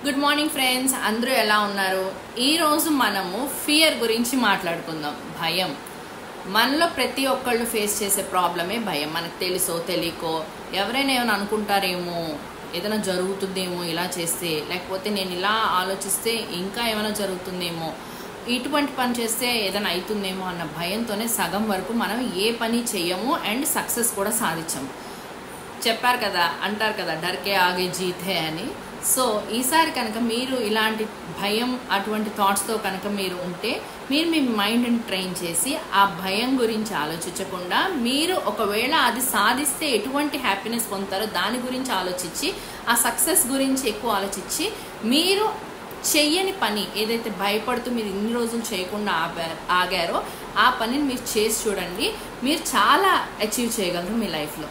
Good morning friends, అందరూ ఎలా ఉన్నారు? ఈరోజు మనము ఫియర్ గురించి మాట్లాడుకుందాం. భయం మనలో ప్రతి ఒక్కళ్ళు ఫేస్ చేసే ప్రాబ్లమే భయం. మనకు తెలుసో తెలియకో ఎవరైనా ఏమైనా అనుకుంటారేమో, ఏదైనా జరుగుతుందేమో ఇలా చేస్తే, లేకపోతే నేను ఇలా ఆలోచిస్తే ఇంకా ఏమైనా జరుగుతుందేమో, ఇటువంటి పని చేస్తే ఏదైనా అవుతుందేమో అన్న భయంతోనే సగం వరకు మనం ఏ పని చెయ్యము అండ్ సక్సెస్ కూడా సాధించము. చెప్పారు కదా, అంటారు కదా, డర్కే ఆగే జీతే అని. సో ఈసారి కనుక మీరు ఇలాంటి భయం అటువంటి థాట్స్తో కనుక మీరు ఉంటే, మీరు మీ మైండ్ని ట్రైన్ చేసి ఆ భయం గురించి ఆలోచించకుండా మీరు ఒకవేళ అది సాధిస్తే ఎటువంటి హ్యాపీనెస్ పొందుతారో దాని గురించి ఆలోచించి, ఆ సక్సెస్ గురించి ఎక్కువ ఆలోచించి, మీరు చెయ్యని పని ఏదైతే భయపడుతూ మీరు ఇన్ని రోజులు చేయకుండా ఆగారో ఆ పనిని మీరు చేసి చూడండి. మీరు చాలా అచీవ్ చేయగలరు మీ లైఫ్లో.